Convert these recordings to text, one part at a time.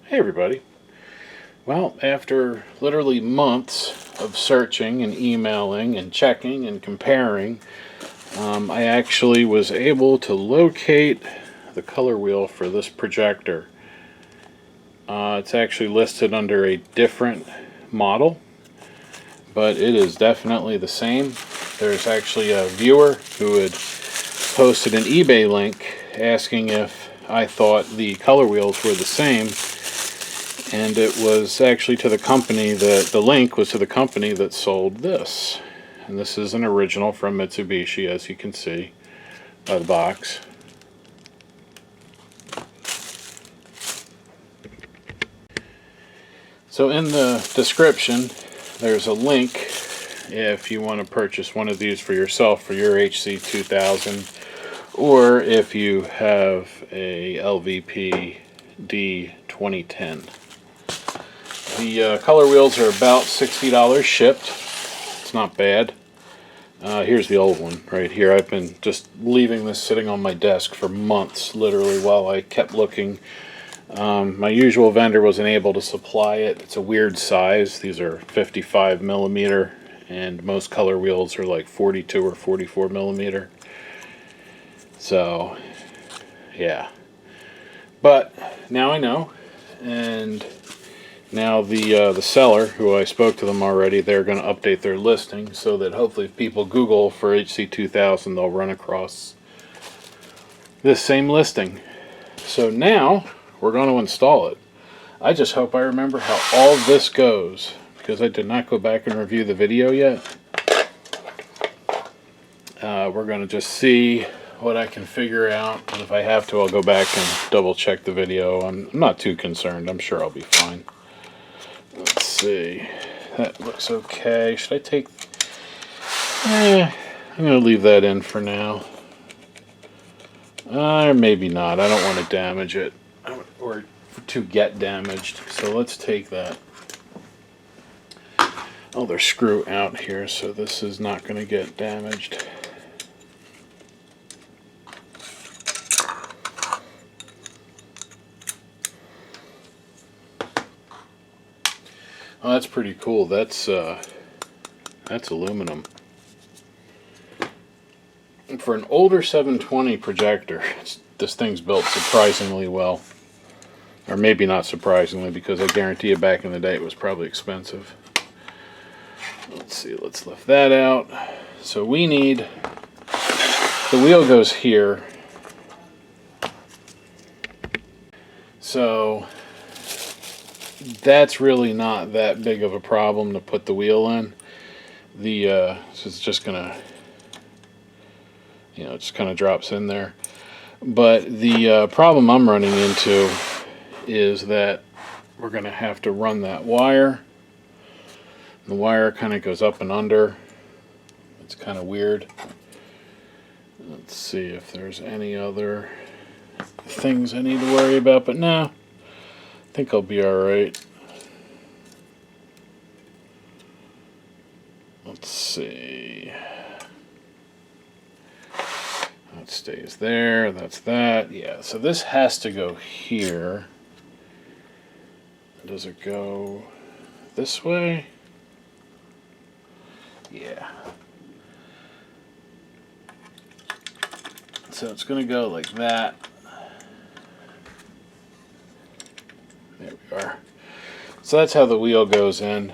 Hey everybody. Well, after literally months of searching and emailing and checking and comparing, I actually was able to locate the color wheel for this projector. It's actually listed under a different model, but it is definitely the same. There's actually a viewer who had posted an eBay link asking if I thought the color wheels were the same. And it was actually to the company that, the link was to the company that sold this. And this is an original from Mitsubishi, as you can see by the box. So in the description, there's a link if you want to purchase one of these for yourself for your HC2000, or if you have a LVP D2010. The color wheels are about $60 shipped. It's not bad. Here's the old one right here. I've been just leaving this sitting on my desk for months, literally, while I kept looking. My usual vendor wasn't able to supply it. It's a weird size. These are 55 millimeter, and most color wheels are like 42 or 44 millimeter. So, yeah. But now I know, and now the seller, who I spoke to them already, they're going to update their listing so that hopefully if people Google for HC2000, they'll run across this same listing. So now we're going to install it. I just hope I remember how all this goes, because I did not go back and review the video yet. We're going to just see what I can figure out, and if I have to, I'll go back and double check the video. I'm not too concerned. I'm sure I'll be fine. Let's see. That looks okay. Should I take... I'm going to leave that in for now. Or maybe not. I don't want to damage it, or to get damaged. So let's take that. Oh, there's screw out here, so this is not going to get damaged. Oh, that's pretty cool. That's aluminum. And for an older 720 projector, this thing's built surprisingly well. Or maybe not surprisingly, because I guarantee you back in the day it was probably expensive. Let's see, let's lift that out. So we need, the wheel goes here. So that's really not that big of a problem to put the wheel in. So it's just gonna, it just kind of drops in there. But the problem I'm running into is that we're gonna have to run that wire. The wire kind of goes up and under. It's kind of weird. Let's see if there's any other things I need to worry about, but no, I think I'll be alright. Let's see. That stays there, that's that. Yeah, so this has to go here. Does it go this way? Yeah. So it's going to go like that. There we are. So that's how the wheel goes in.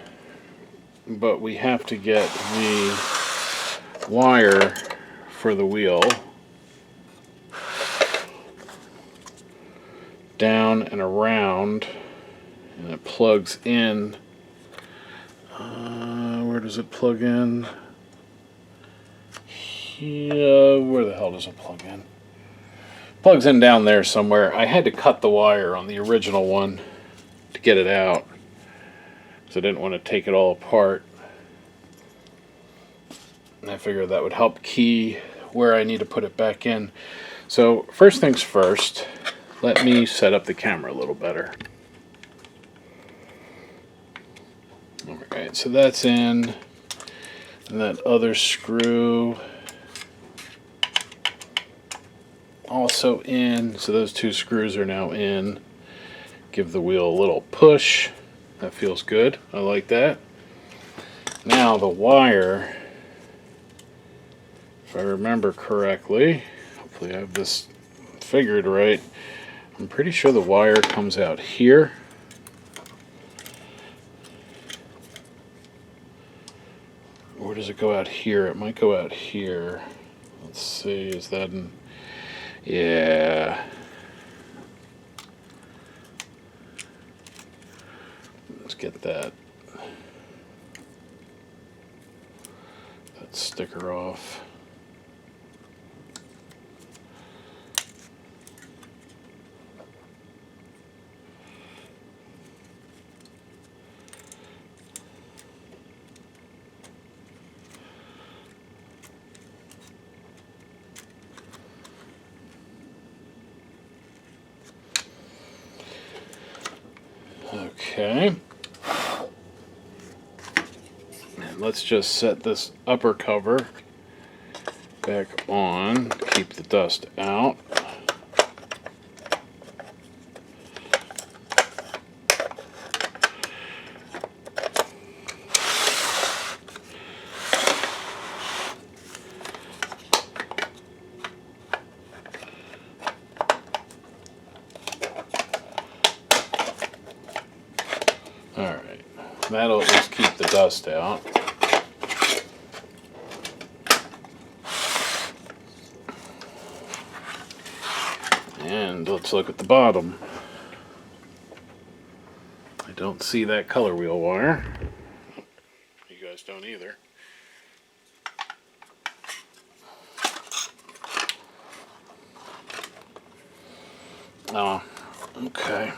But we have to get the wire for the wheel down and around, and it plugs in. Where does it plug in? Where the hell does it plug in? Plugs in down there somewhere. I had to cut the wire on the original one to get it out, because I didn't want to take it all apart. And I figured that would help key where I need to put it back in. So first things first, let me set up the camera a little better. Alright, so that's in, and that other screw also in, so those two screws are now in, Give the wheel a little push. That feels good. I like that. Now the wire, if I remember correctly, hopefully I have this figured right, I'm pretty sure the wire comes out here. Or does it go out here? It might go out here. Let's see, is that in... Yeah. Let's get that sticker off. Okay. And let's just set this upper cover back on, keep the dust out. Alright, that'll at least keep the dust out. And let's look at the bottom. I don't see that ColorWheel wire. You guys don't either. Oh, okay.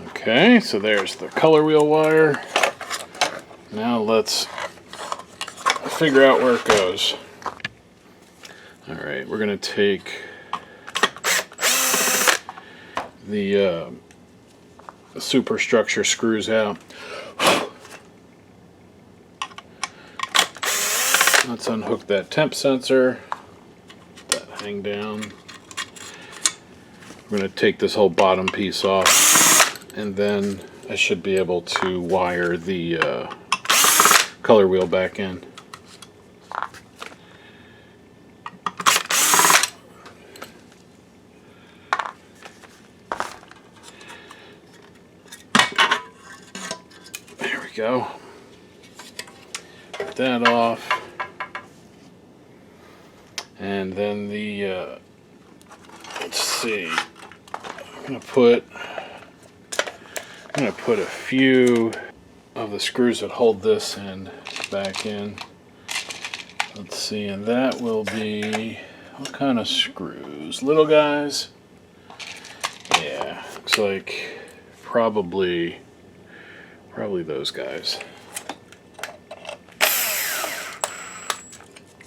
Okay, so there's the ColorWheel wire. Now let's figure out where it goes. Alright, we're going to take the superstructure screws out. Let's unhook that temp sensor. Let that hang down. We're going to take this whole bottom piece off. And then I should be able to wire the ColorWheel back in. There we go. Get that off. And then the, let's see, I'm going to put a few of the screws that hold this in back in. Let's see, and that will be, what kind of screws? Little guys? Yeah, looks like probably those guys.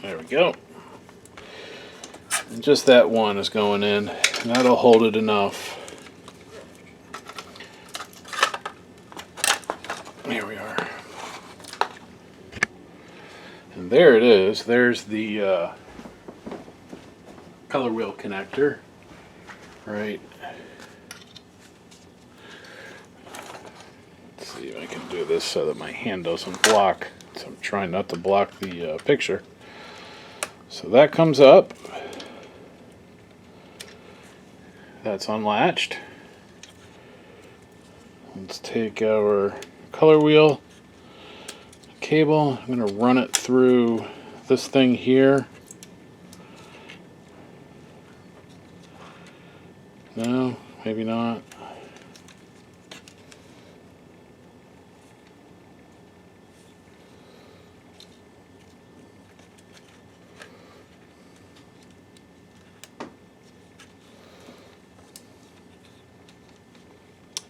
There we go. And just that one is going in, and that'll hold it enough. Here we are. And there it is. There's the ColorWheel connector. Right. Let's see if I can do this so that my hand doesn't block. So I'm trying not to block the picture. So that comes up. That's unlatched. Let's take our ColorWheel cable. I'm going to run it through this thing here. No, maybe not.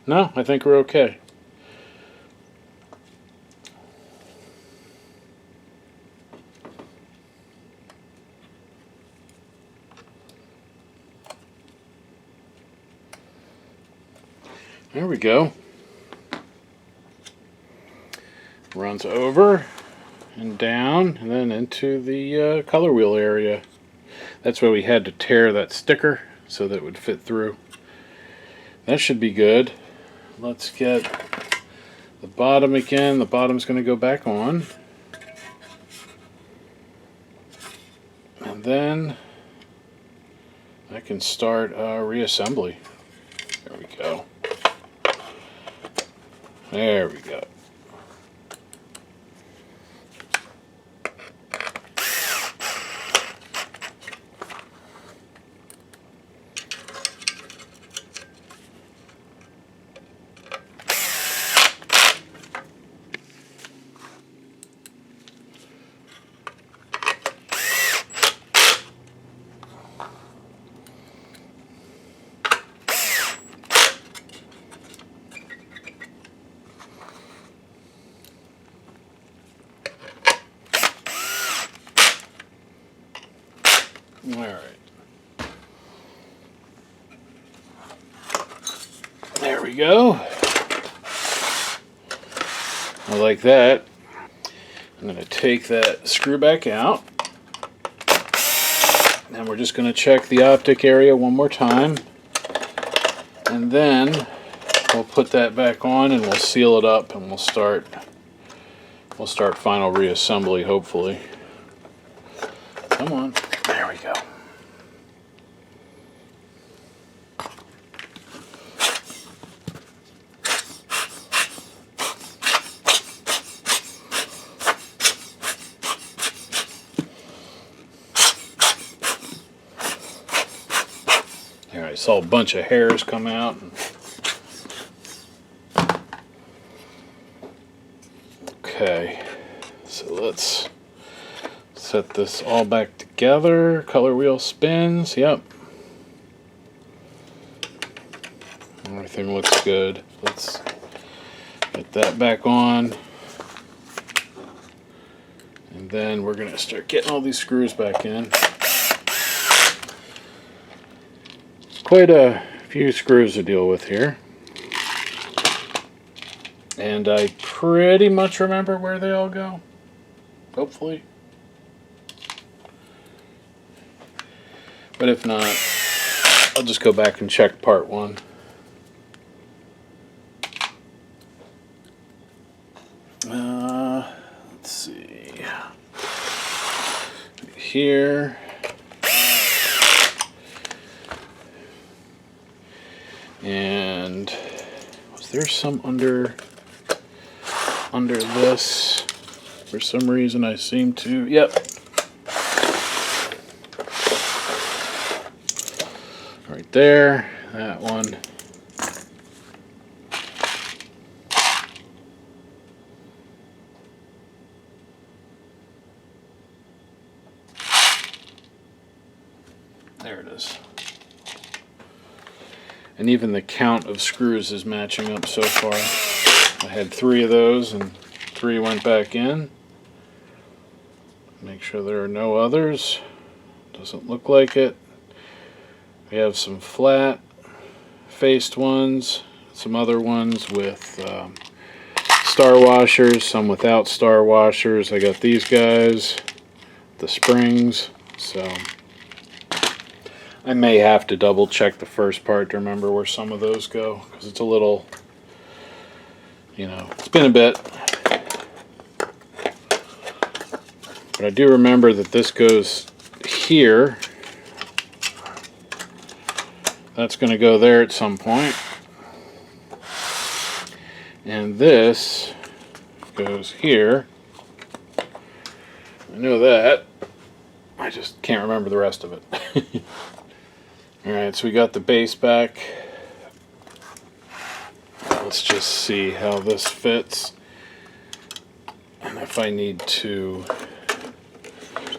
No, I think we're okay. There we go. Runs over and down and then into the color wheel area. That's why we had to tear that sticker so that it would fit through. That should be good. Let's get the bottom again. The bottom's going to go back on. And then I can start reassembly. There we go. There we go. Alright. There we go. I like that. I'm going to take that screw back out. And we're just going to check the optic area one more time. And then we'll put that back on and we'll seal it up and we'll start final reassembly, hopefully. Come on. There we go. There, I saw a bunch of hairs come out. Okay, so let's set this all back together. Color wheel spins. Yep. Everything looks good. Let's get that back on. And then we're going to start getting all these screws back in. Quite a few screws to deal with here. And I pretty much remember where they all go. Hopefully. But if not, I'll just go back and check part one. Let's see. Here. And was there some under this? For some reason I seem to, yep. Right there, that one. There it is. And even the count of screws is matching up so far. I had 3 of those and 3 went back in. Make sure there are no others. Doesn't look like it. We have some flat faced ones, some other ones with star washers, some without star washers. I got these guys, the springs, so I may have to double check the first part to remember where some of those go, because it's a little, you know, it's been a bit. But I do remember that this goes here. That's going to go there at some point. And this goes here. I know that. I just can't remember the rest of it. Alright, so we got the base back. Let's just see how this fits. And if I need to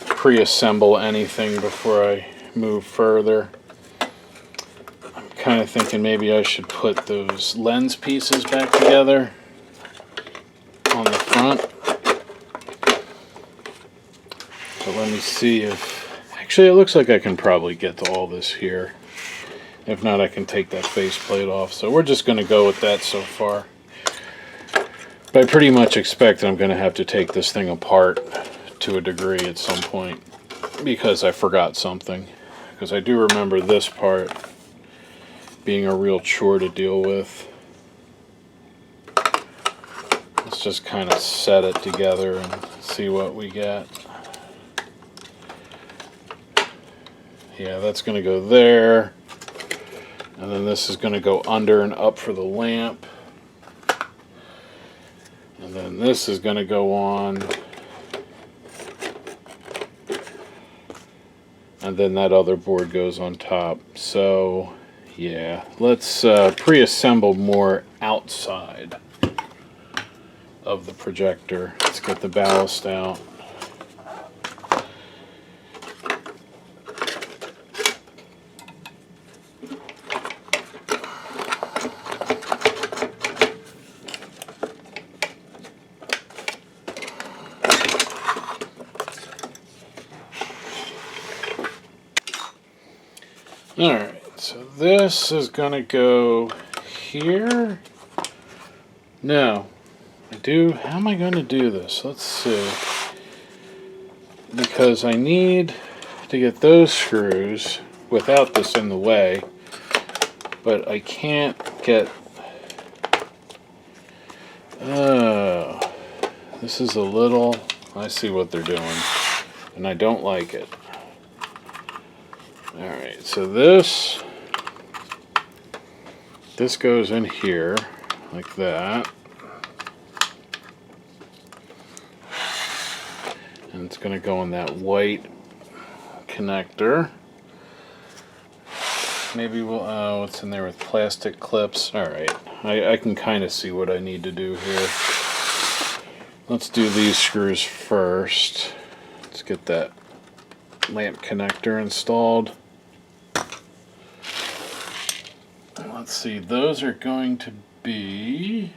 pre-assemble anything before I move further. I'm kind of thinking maybe I should put those lens pieces back together on the front. But let me see if... Actually, it looks like I can probably get to all this here. If not, I can take that faceplate off. So we're just going to go with that so far. But I pretty much expect I'm going to have to take this thing apart to a degree at some point because I forgot something. Because I do remember this part being a real chore to deal with. Let's just kind of set it together and see what we get. Yeah, that's going to go there. And then this is going to go under and up for the lamp. And then this is going to go on. And then that other board goes on top. So, yeah, let's pre-assemble more outside of the projector. Let's get the ballast out. Alright, so this is going to go here. No, how am I going to do this? Let's see. Because I need to get those screws without this in the way, but I can't get... Oh, this is a little... I see what they're doing, and I don't like it. Alright, so this goes in here, like that. And it's going to go in that white connector. Maybe we'll, oh, it's in there with plastic clips. Alright, I can kind of see what I need to do here. Let's do these screws first. Let's get that lamp connector installed. Let's see, those are going to be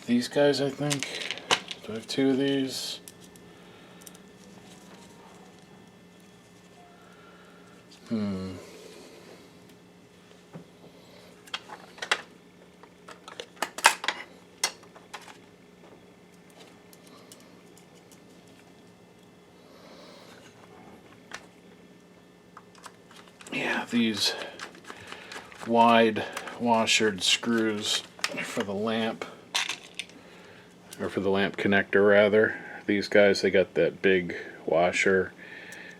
these guys, I think. Do I have two of these? Yeah, these wide washered screws for the lamp, or for the lamp connector rather. These guys, they got that big washer,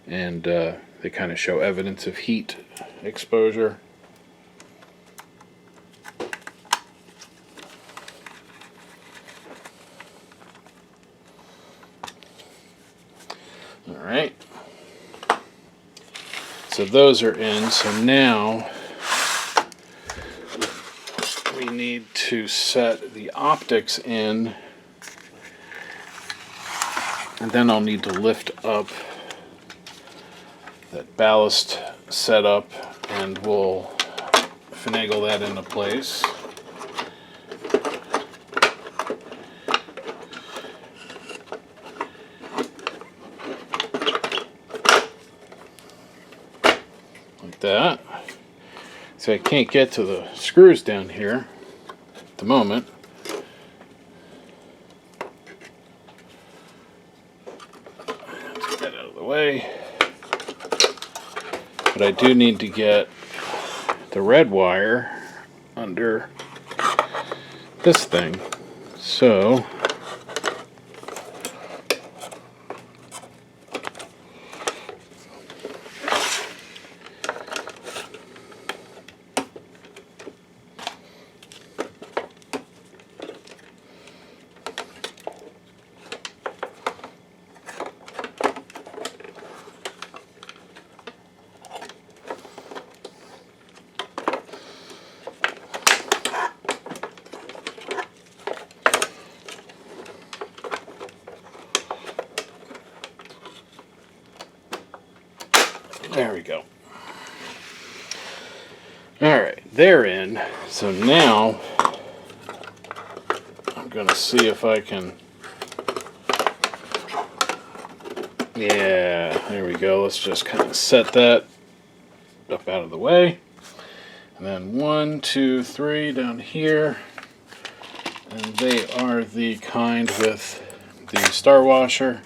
and they kind of show evidence of heat exposure. Alright, so those are in. So now we need to set the optics in, and then I'll need to lift up that ballast setup, and we'll finagle that into place. Like that. So I can't get to the screws down here at the moment. Let's get that out of the way. But I do need to get the red wire under this thing. So there we go. Alright, they're in. So now I'm going to see if I can... Yeah, there we go. Let's just kind of set that up out of the way. And then 1, 2, 3 down here. And they are the kind with the star washer.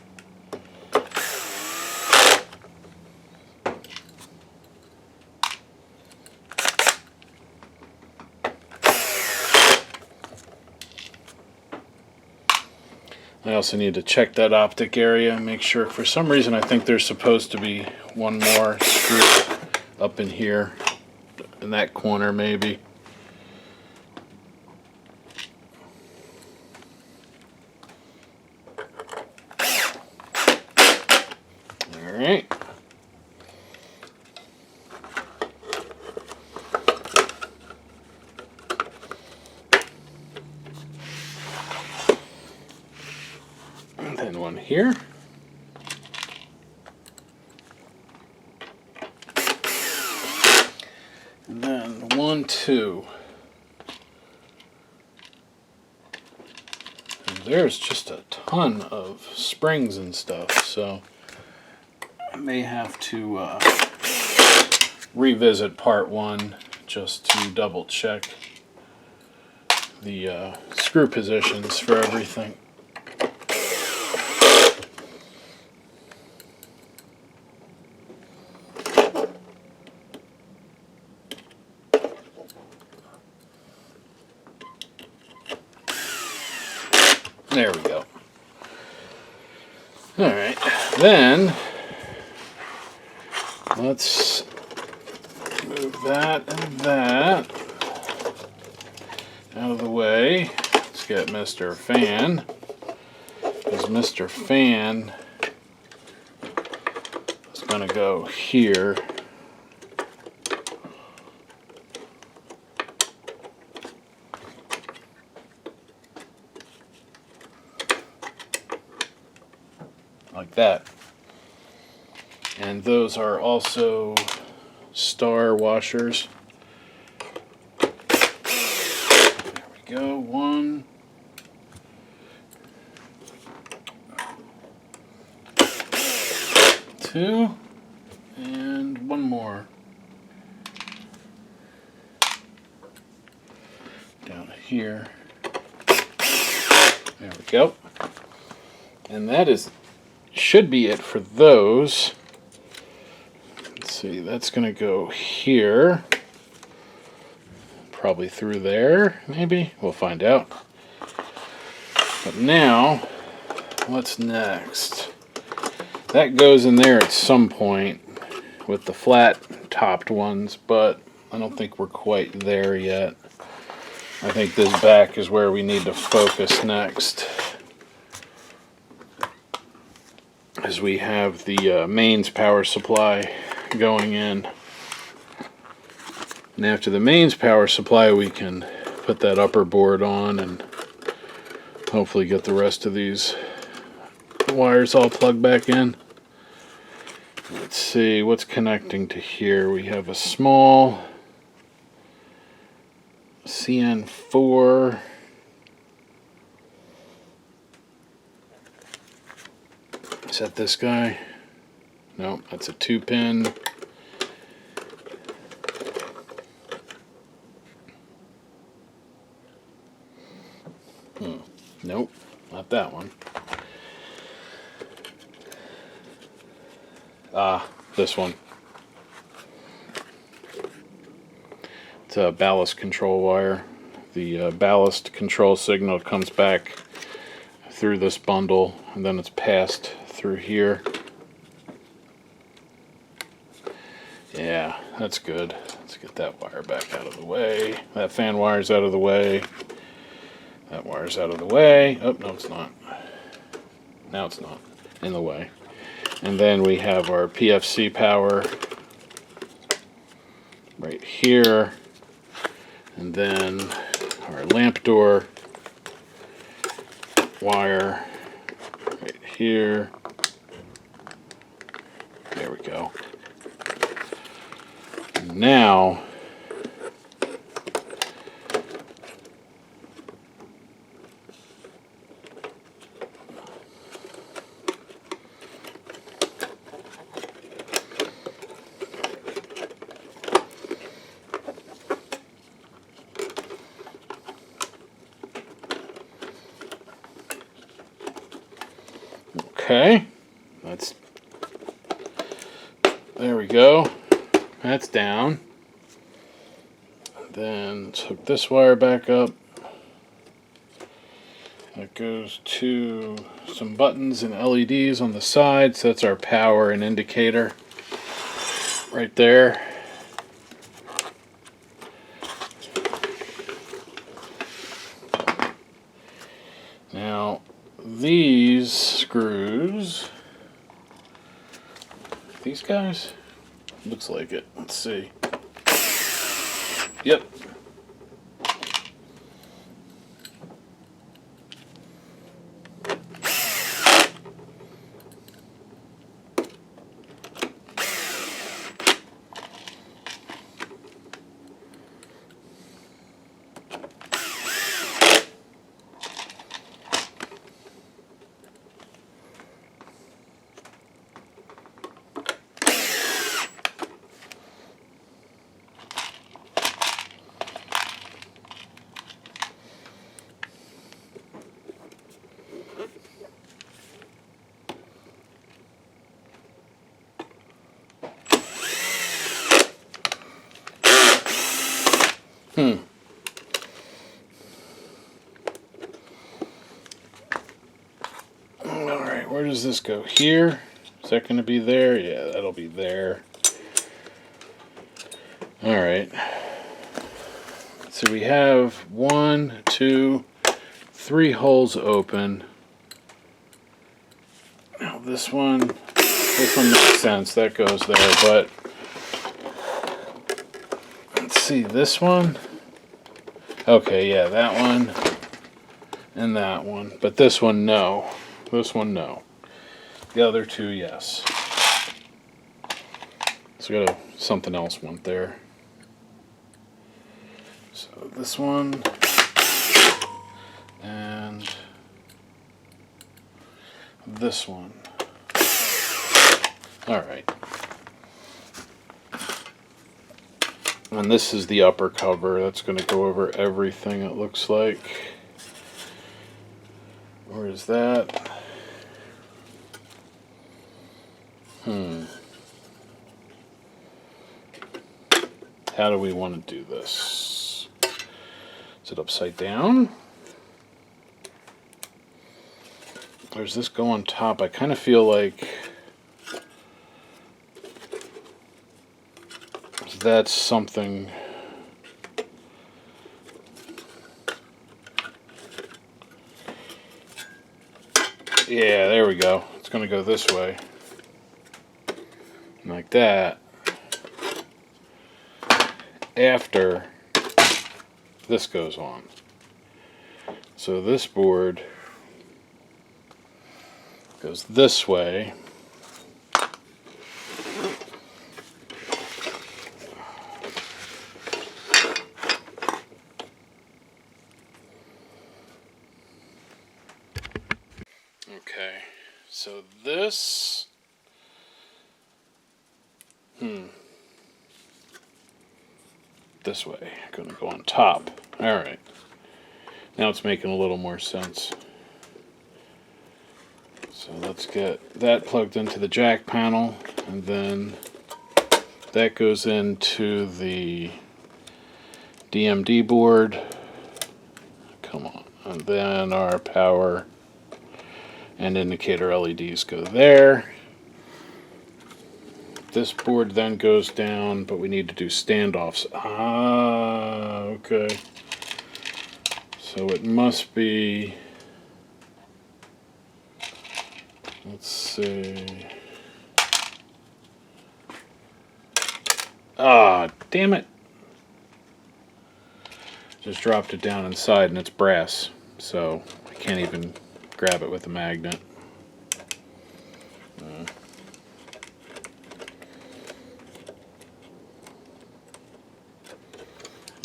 I also need to check that optic area and make sure. For some reason I think there's supposed to be one more screw up in here, in that corner maybe. Alright. And then one here. And then 1, 2. And there's just a ton of springs and stuff, so I may have to revisit part 1 just to double check the screw positions for everything. There we go. Alright, then let's move that and that out of the way. Let's get Mr. Fan, because Mr. Fan is going to go here. Like that. And those are also star washers. There we go. 1, 2, and one more. Down here. There we go. And that should be it for those. Let's see, that's going to go here. Probably through there, maybe. We'll find out. But now, what's next? That goes in there at some point with the flat-topped ones, but I don't think we're quite there yet. I think this back is where we need to focus next, as we have the mains power supply going in. And after the mains power supply, we can put that upper board on and hopefully get the rest of these wires all plugged back in. Let's see what's connecting to here. We have a small CN4. Is that this guy? No, that's a 2-pin. Nope, not that one. This one. It's a ballast control wire. The ballast control signal comes back through this bundle, and then it's passed through here. Yeah, that's good. Let's get that wire back out of the way. That fan wire's out of the way. That wire's out of the way. Oh, no, it's not. Now it's not in the way. And then we have our PFC power right here. And then our lamp door wire right here. There we go. Now Okay, there we go. That's down. Then let's hook this wire back up. That goes to some buttons and LEDs on the side, so that's our power and indicator right there. Now, these screws, these guys, looks like it. Let's see. Yep. Alright, where does this go? Here? Is that going to be there? Yeah, that'll be there. Alright. So we have 1, 2, 3 holes open. Now this one makes sense. That goes there, but let's see, this one. Okay, yeah, that one and that one. But this one, no. This one, no. The other two, yes. So we got something else went there. So this one and this one. Alright. And this is the upper cover. That's going to go over everything, it looks like. Where is that? How do we want to do this? Is it upside down? Or does this go on top? I kind of feel like that's something. Yeah, there we go. It's going to go this way. Like that. After this goes on. So this board goes this way. Okay, so this, this way, gonna go on top. All right, now it's making a little more sense. So let's get that plugged into the jack panel, and then that goes into the DMD board. Come on, and then our power and indicator LEDs go there. This board then goes down, but we need to do standoffs. Ah, okay. So it must be, let's see. Ah, damn it. Just dropped it down inside and it's brass, so I can't even grab it with a magnet.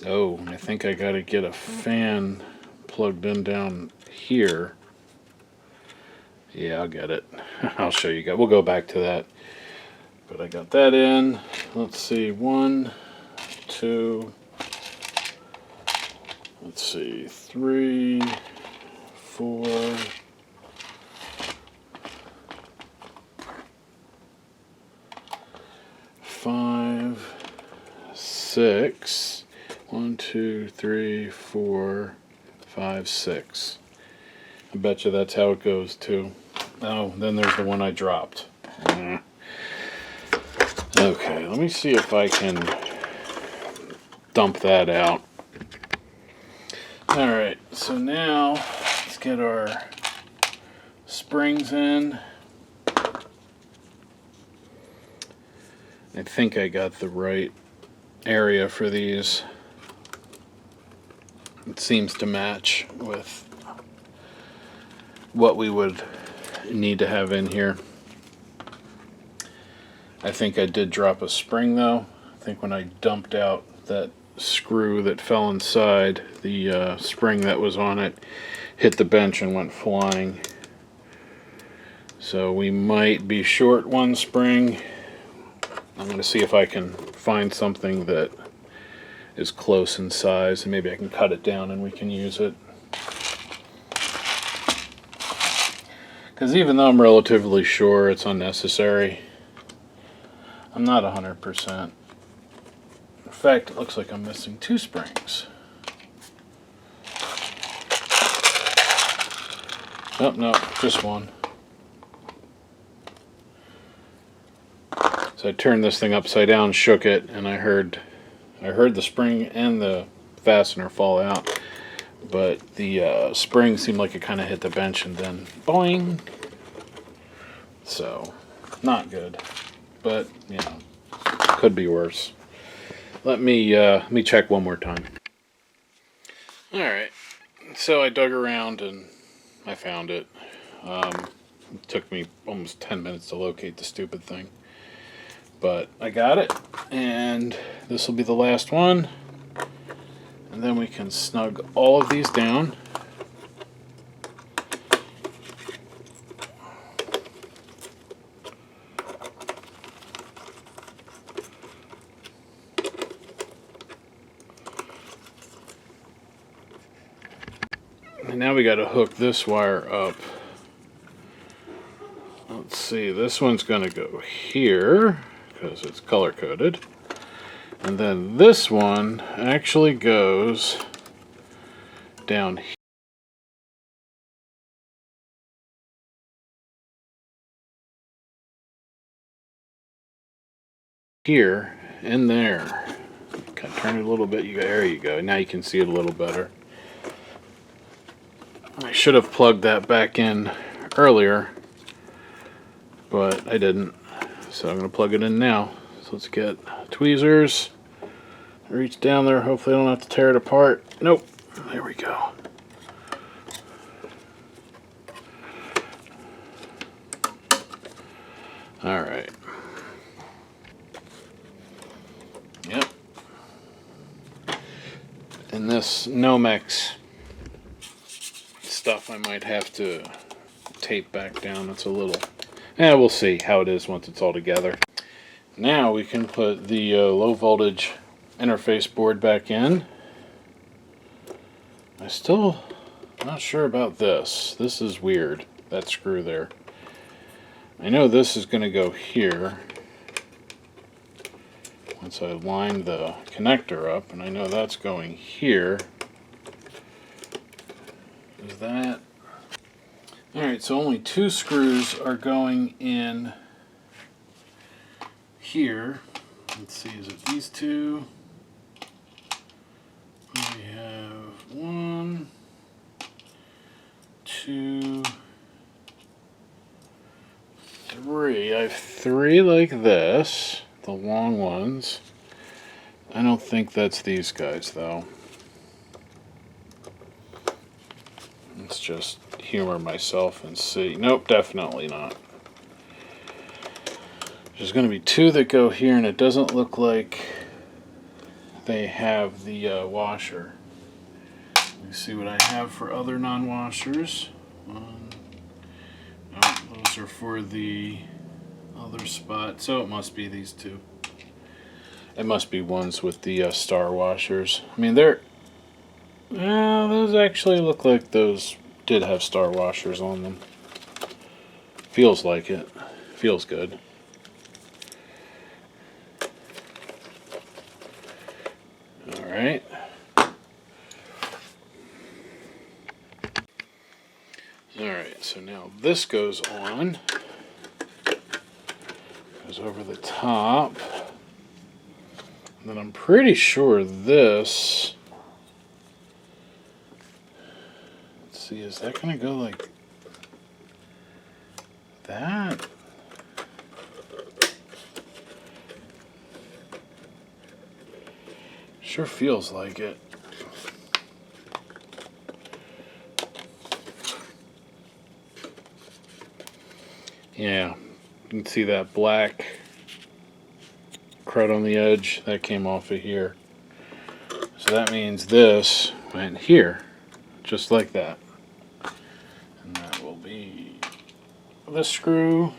Oh, I think I gotta get a fan plugged in down here. Yeah, I'll get it. I'll show you guys. We'll go back to that. But I got that in. Let's see, 1, 2, let's see, 3, 4, 6. 1, 2, 3, 4, 5, 6. I bet you that's how it goes too. Oh, then there's the one I dropped. Okay, let me see if I can dump that out. Alright, so now let's get our springs in. I think I got the right area for these. It seems to match with what we would need to have in here. I think I did drop a spring though. I think when I dumped out that screw that fell inside, the spring that was on it hit the bench and went flying. So we might be short one spring. I'm going to see if I can find something that is close in size, and maybe I can cut it down and we can use it. Because even though I'm relatively sure it's unnecessary, I'm not 100%. In fact, it looks like I'm missing 2 springs. Oh, no, just one. So I turned this thing upside down, shook it, and I heard the spring and the fastener fall out. But the spring seemed like it kind of hit the bench and then boing. So, not good. But, you know, could be worse. Let me check one more time. Alright, so I dug around and I found it. It took me almost 10 minutes to locate the stupid thing. But I got it, and this will be the last one. And then we can snug all of these down. And now we got to hook this wire up. Let's see, this one's going to go here because it's color coded. And then this one actually goes down here in there. Kind of turn it a little bit. There you go. Now you can see it a little better. I should have plugged that back in earlier, but I didn't. So I'm going to plug it in now. So let's get tweezers. Reach down there. Hopefully I don't have to tear it apart. Nope. There we go. Alright. Yep. And this Nomex stuff I might have to tape back down. It's a little... we'll see how it is once it's all together. Now we can put the low voltage interface board back in. I still not sure about this. This is weird, that screw there. I know this is going to go here once I line the connector up, and I know that's going here. Is that... Alright, so only 2 screws are going in here. Let's see, is it these 2? We have 1, 2, 3. I have 3 like this, the long ones. I don't think that's these guys though. Let's just humor myself and see. Nope, definitely not. There's going to be 2 that go here, and it doesn't look like they have the washer. Let me see what I have for other non-washers. Those are for the other spot, so it must be these 2. It must be ones with the star washers. I mean, they're... those actually look like those did have star washers on them. Feels like it. Feels good. Alright, so now this goes on. Goes over the top. And then I'm pretty sure this... Let's see, is that going to go like that? Sure feels like it. Yeah, you can see that black crud on the edge that came off of here. So that means this went here, just like that. And that will be the screw.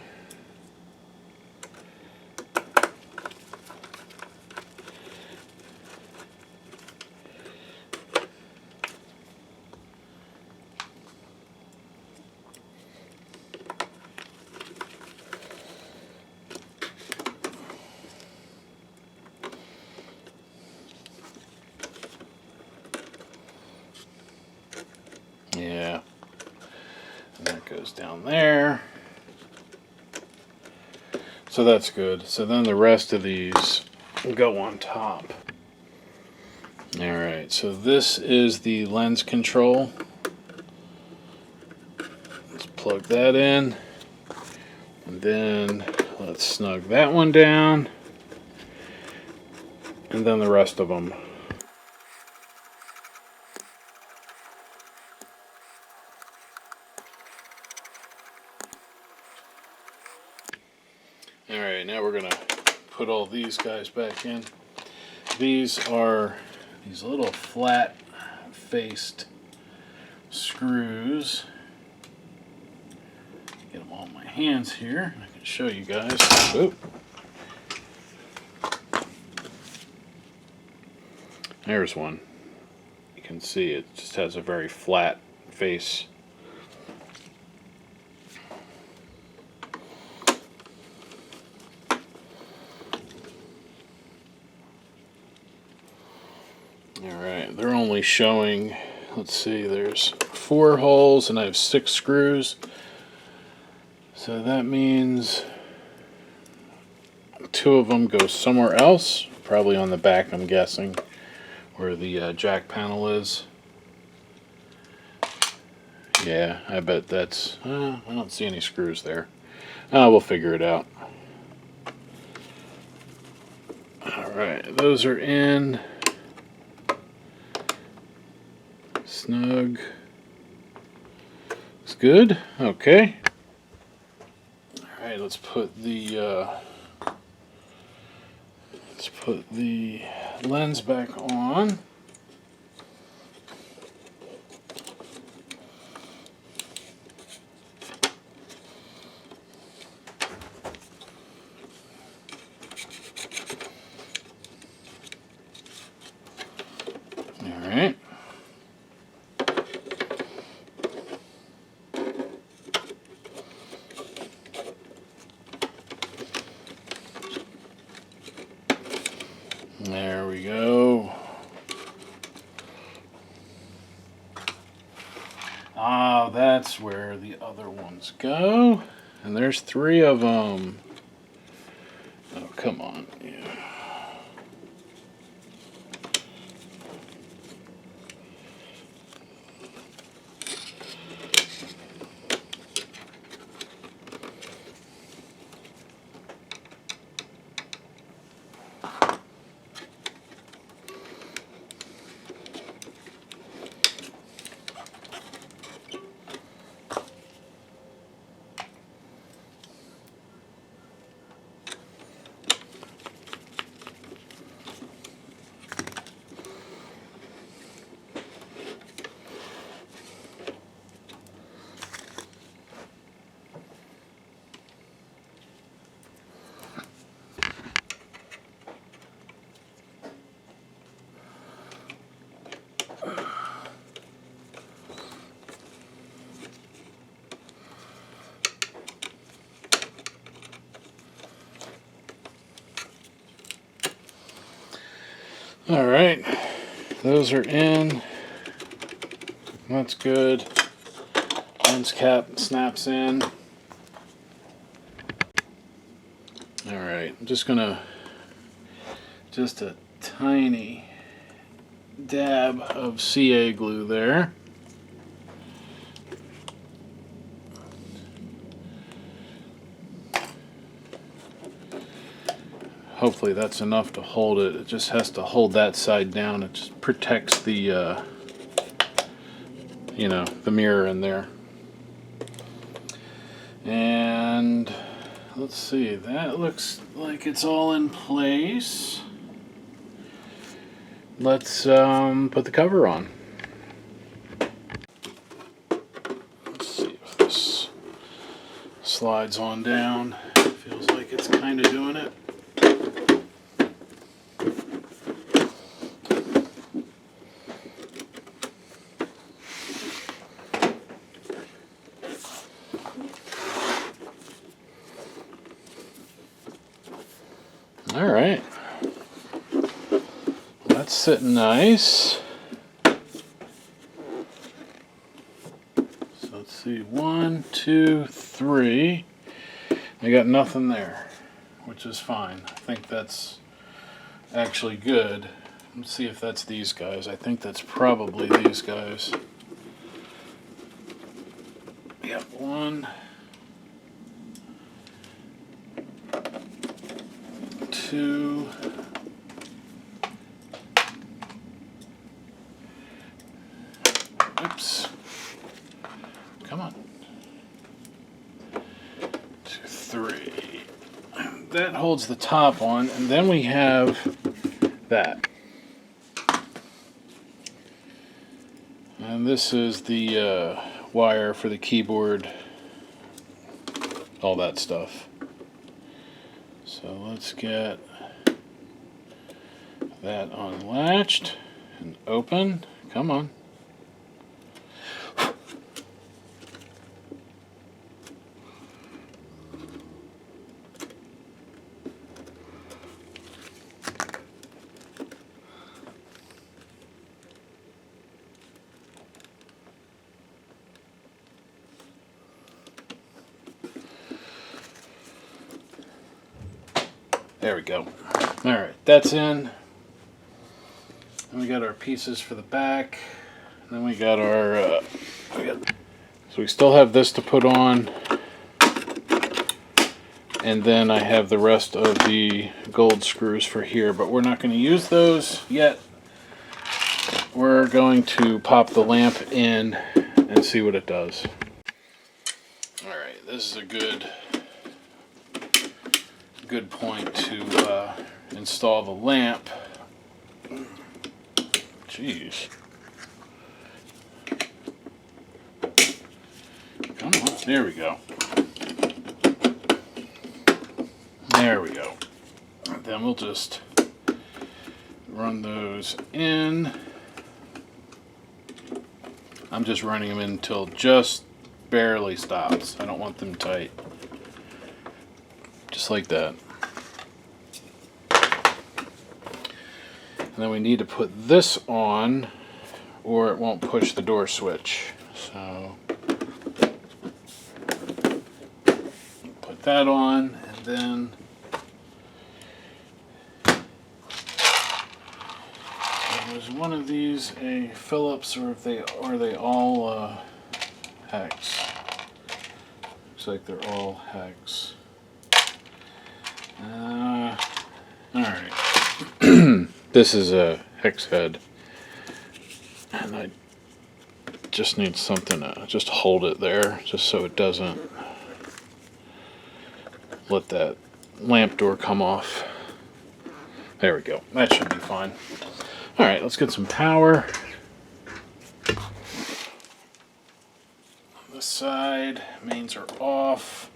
Yeah, and that goes down there. So that's good. So then the rest of these go on top. Alright, so this is the lens control. Let's plug that in. And then let's snug that one down. And then the rest of them. Alright, now we're going to put all these guys back in. These are these little flat faced screws. Get them all in my hands here. I can show you guys. Oop. There's one. You can see it just has a very flat face. Alright, they're only showing, let's see, there's 4 holes and I have 6 screws. So that means 2 of them go somewhere else, probably on the back, I'm guessing, where the jack panel is. Yeah, I bet that's, I don't see any screws there. We'll figure it out. Alright, those are in. Snug. It's good. Okay. Alright, let's put the lens back on. Alright. There we go. Ah, that's where the other ones go. And there's 3 of them. Oh, come on. Yeah. Alright, those are in. That's good. lens cap snaps in. Alright, I'm just gonna, just a tiny dab of CA glue there. Hopefully that's enough to hold it. It just has to hold that side down. It just protects the, you know, the mirror in there. And let's see, that looks like it's all in place. Let's put the cover on. Let's see if this slides on down. Feels like it's kind of doing it. All right, well, that's sitting nice. So let's see, 1, 2, 3. I got nothing there, which is fine. I think that's actually good. Let's see if that's these guys. I think that's probably these guys. Yep, 1, 2, oops, come on, 2, 3. That holds the top on, and then we have that. And this is the wire for the keyboard, all that stuff. So let's get that unlatched and open. Come on. There we go. Alright, that's in. Then we got our pieces for the back. Then we got our... so we still have this to put on. And then I have the rest of the gold screws for here. But we're not going to use those yet. We're going to pop the lamp in and see what it does. Alright, this is a good point to install the lamp. Jeez. Come on, there we go. There we go. And then we'll just run those in. I'm just running them in until just barely stops. I don't want them tight. Just like that. And then we need to put this on or it won't push the door switch. So put that on, and then was one of these a Phillips, or are they all hex? Looks like they're all hex. Alright. This is a hex head, and I just need something to just hold it there, just so it doesn't let that lamp door come off. There we go. That should be fine. Alright, let's get some power. On this side, mains are off.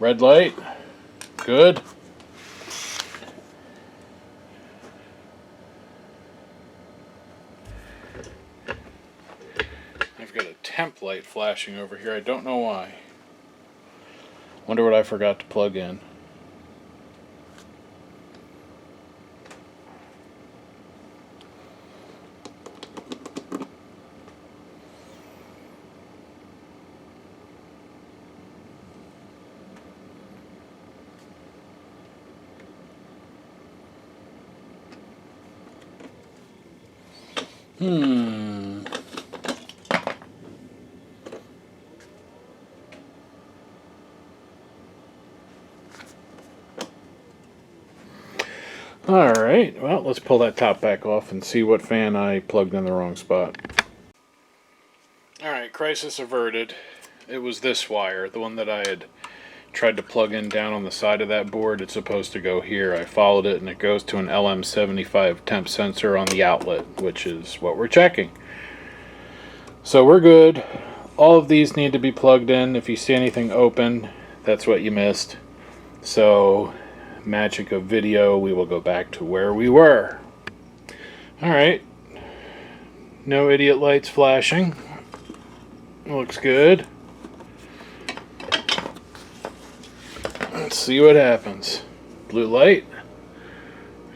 Red light. Good. I've got a temp light flashing over here. I don't know why. Wonder what I forgot to plug in. Alright, well, let's pull that top back off and see what fan I plugged in the wrong spot. Alright, crisis averted. It was this wire, the one that I had tried to plug in down on the side of that board. It's supposed to go here. I followed it and it goes to an LM75 temp sensor on the outlet, which is what we're checking. So we're good. All of these need to be plugged in. If you see anything open, that's what you missed. So, magic of video, we will go back to where we were. Alright. No idiot lights flashing. Looks good. Let's see what happens. Blue light.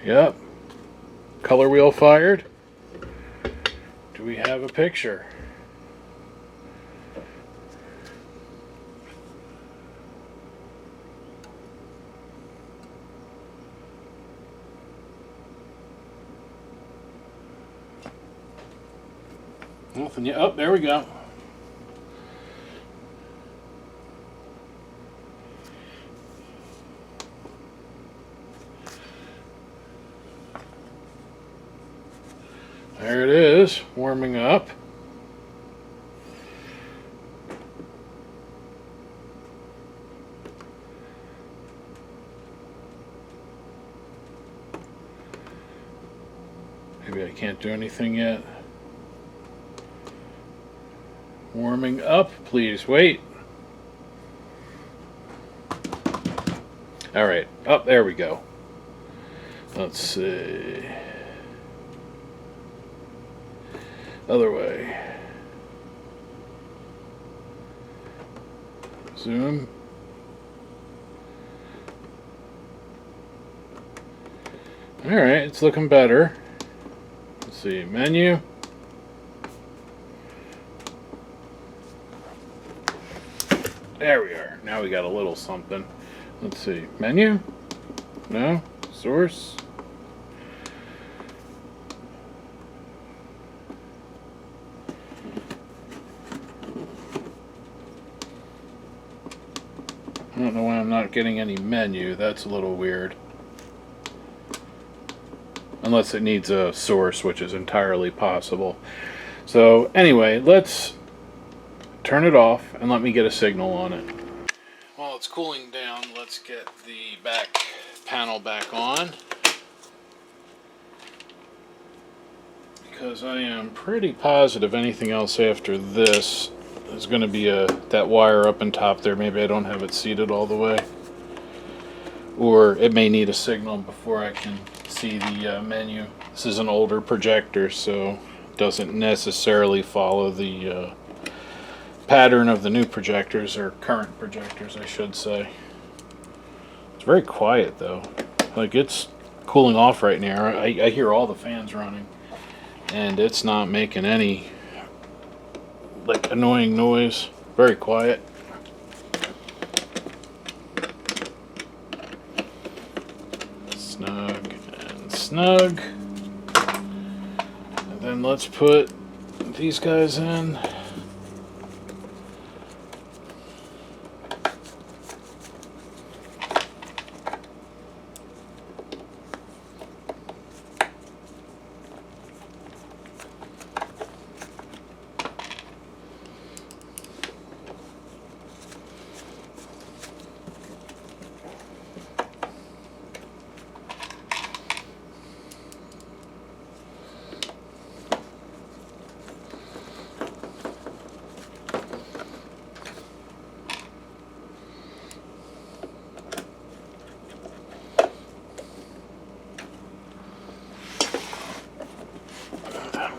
Yep. Color wheel fired. Do we have a picture? Nothing yet. Oh, there we go. There it is, warming up. Maybe I can't do anything yet. Warming up, please wait. Alright, oh, there we go. Let's see. Other way. Zoom. Alright, it's looking better. Let's see, menu. There we are. Now we got a little something. Let's see. Menu? No? Source? I don't know why I'm not getting any menu. That's a little weird. Unless it needs a source, which is entirely possible. So anyway, let's turn it off and let me get a signal on it. While it's cooling down, let's get the back panel back on. Because I am pretty positive anything else after this is going to be that wire up and top there. Maybe I don't have it seated all the way. Or it may need a signal before I can see the menu. This is an older projector, so it doesn't necessarily follow the pattern of the new projectors, or current projectors I should say. It's very quiet though. Like, it's cooling off right now. I hear all the fans running and it's not making any like annoying noise. Very quiet. Snug and snug. And then let's put these guys in.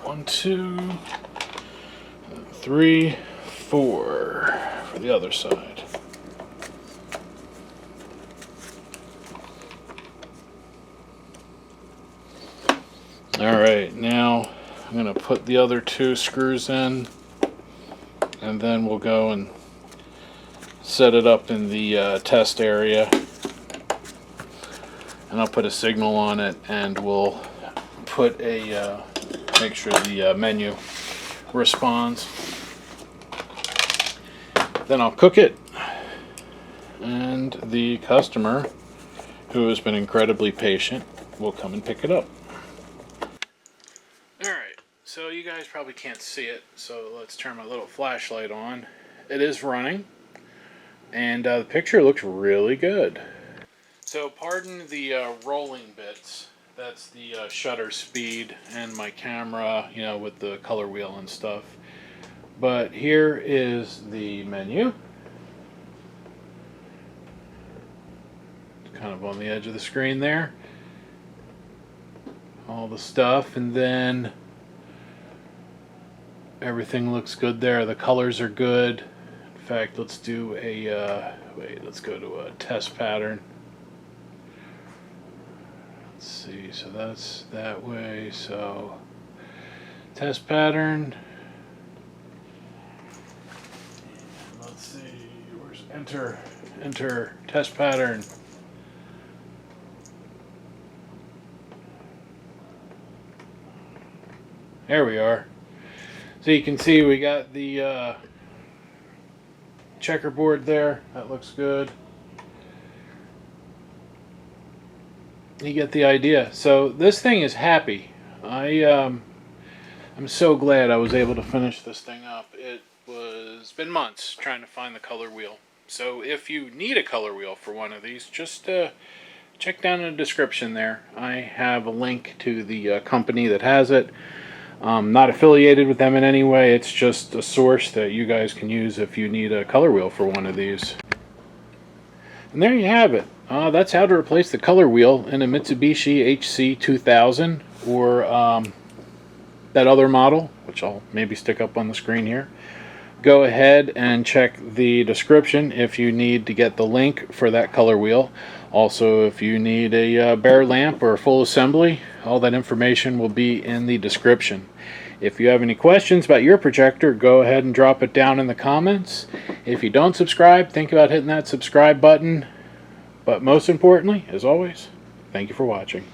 One, two, 3, 4 for the other side. Alright, now I'm going to put the other 2 screws in, and then we'll go and set it up in the test area. And I'll put a signal on it, and we'll put a make sure the menu responds. Then I'll cook it, and the customer, who has been incredibly patient, will come and pick it up. Alright, so you guys probably can't see it, so let's turn my little flashlight on. It is running, and the picture looks really good. So pardon the rolling bits. That's the shutter speed and my camera, you know, with the color wheel and stuff. But here is the menu. It's kind of on the edge of the screen there. All the stuff, and then everything looks good there. The colors are good. In fact, let's do a let's go to a test pattern. Let's see, so that's that way. So test pattern. And let's see, where's enter test pattern. There we are. So you can see we got the checkerboard there. That looks good. You get the idea. So this thing is happy. I'm so glad I was able to finish this thing up. It's been months trying to find the color wheel. So if you need a color wheel for one of these, just check down in the description there. I have a link to the company that has it. Not affiliated with them in any way. It's just a source that you guys can use if you need a color wheel for one of these. And there you have it. That's how to replace the color wheel in a Mitsubishi HC2000 or that other model, which I'll maybe stick up on the screen here. Go ahead and check the description if you need to get the link for that color wheel. Also, if you need a bare lamp or a full assembly, all that information will be in the description. If you have any questions about your projector, go ahead and drop it down in the comments. If you don't subscribe, think about hitting that subscribe button. But most importantly, as always, thank you for watching.